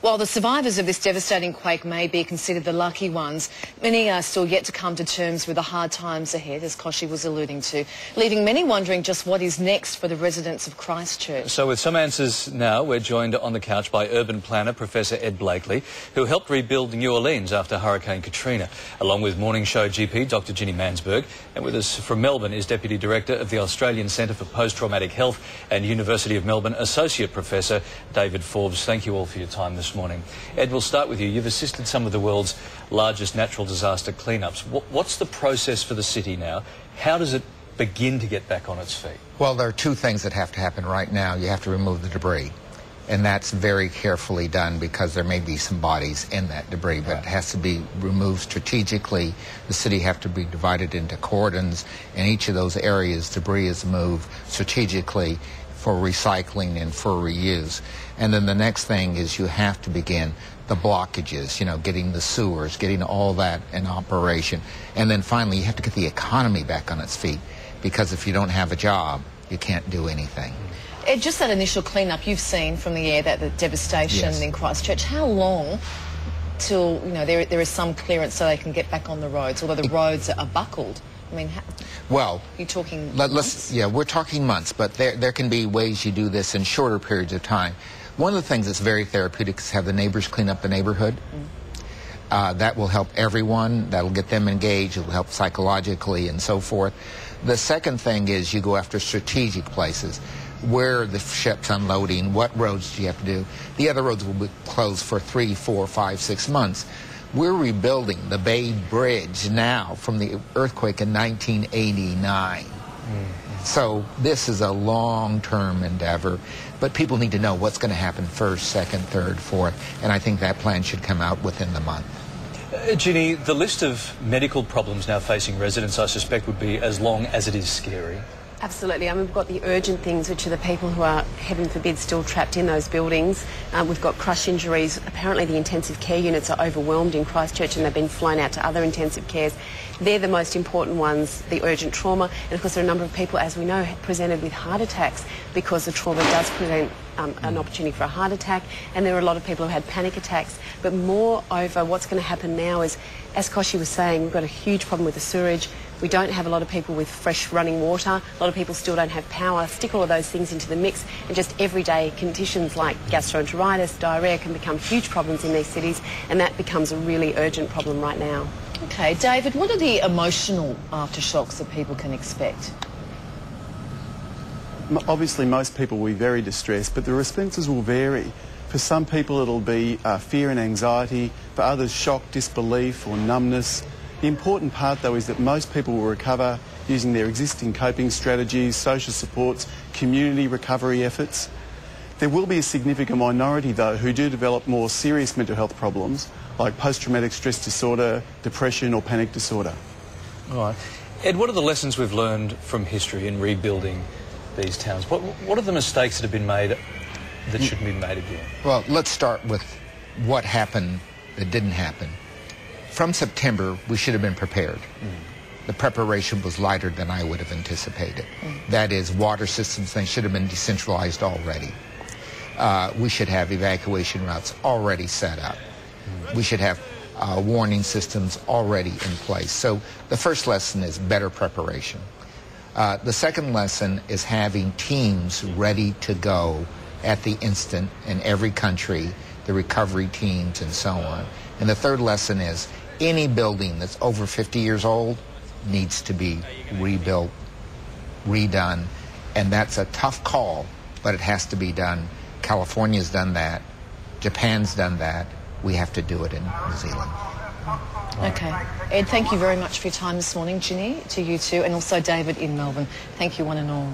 While the survivors of this devastating quake may be considered the lucky ones, many are still yet to come to terms with the hard times ahead, as Koshi was alluding to, leaving many wondering just what is next for the residents of Christchurch. So with some answers now, we're joined on the couch by urban planner Professor Ed Blakely, who helped rebuild New Orleans after Hurricane Katrina, along with Morning Show GP Dr Ginny Mansberg. And with us from Melbourne is Deputy Director of the Australian Centre for Post-Traumatic Health and University of Melbourne Associate Professor David Forbes. Thank you all for your time this morning. Ed, we'll start with you. You've assisted some of the world's largest natural disaster cleanups. What's the process for the city now? How does it begin to get back on its feet? Well, there are two things that have to happen right now. You have to remove the debris, and that's very carefully done because there may be some bodies in that debris, but it has to be removed strategically. The city have to be divided into cordons, and each of those areas debris is moved strategically for recycling and for reuse. And then the next thing is you have to begin the blockages, you know, getting the sewers, getting all that in operation. And then finally you have to get the economy back on its feet, because if you don't have a job, you can't do anything. Ed, just that initial clean-up you've seen from the air, that the devastation in Christchurch, how long till, you know, there is some clearance so they can get back on the roads, although the roads are buckled? I mean, well, you're talking yeah, we're talking months, but there can be ways you do this in shorter periods of time. One of the things that's very therapeutic is have the neighbors clean up the neighborhood. That will help everyone. That'll get them engaged. It'll help psychologically and so forth. The second thing is you go after strategic places. Where are the ships unloading? What roads do you have to do? The other roads will be closed for 3, 4, 5, 6 months. We're rebuilding the Bay Bridge now from the earthquake in 1989. So this is a long-term endeavor, but people need to know what's going to happen first, second, third, fourth, and I think that plan should come out within the month. Ginny, the list of medical problems now facing residents, I suspect, would be as long as it is scary. Absolutely. I mean, we've got the urgent things, which are the people who are, heaven forbid, still trapped in those buildings. We've got crush injuries. Apparently the intensive care units are overwhelmed in Christchurch and they've been flown out to other intensive cares. They're the most important ones, the urgent trauma. And of course there are a number of people, as we know, presented with heart attacks because the trauma does present an opportunity for a heart attack. And there are a lot of people who had panic attacks. But moreover, what's going to happen now is, as Koshi was saying, we've got a huge problem with the sewerage. We don't have a lot of people with fresh running water. A lot of people still don't have power. Stick all of those things into the mix, and just everyday conditions like gastroenteritis, diarrhoea can become huge problems in these cities, and that becomes a really urgent problem right now. Okay, David, what are the emotional aftershocks that people can expect? Obviously, most people will be very distressed, but the responses will vary. For some people, it'll be fear and anxiety. For others, shock, disbelief or numbness. The important part, though, is that most people will recover using their existing coping strategies, social supports, community recovery efforts. There will be a significant minority, though, who do develop more serious mental health problems, like post-traumatic stress disorder, depression or panic disorder. All right. Ed, what are the lessons we've learned from history in rebuilding these towns? What are the mistakes that have been made that shouldn't be made again? Well, let's start with what happened that didn't happen. From September, we should have been prepared. The preparation was lighter than I would have anticipated. That is, water systems, they should have been decentralized already. We should have evacuation routes already set up. We should have warning systems already in place. So the first lesson is better preparation. The second lesson is having teams ready to go at the instant in every country, the recovery teams and so on. And the third lesson is any building that's over 50 years old needs to be rebuilt, redone, and that's a tough call, but it has to be done. California's done that. Japan's done that. We have to do it in New Zealand. Okay. Ed, thank you very much for your time this morning. Ginny, to you too, and also David in Melbourne. Thank you one and all.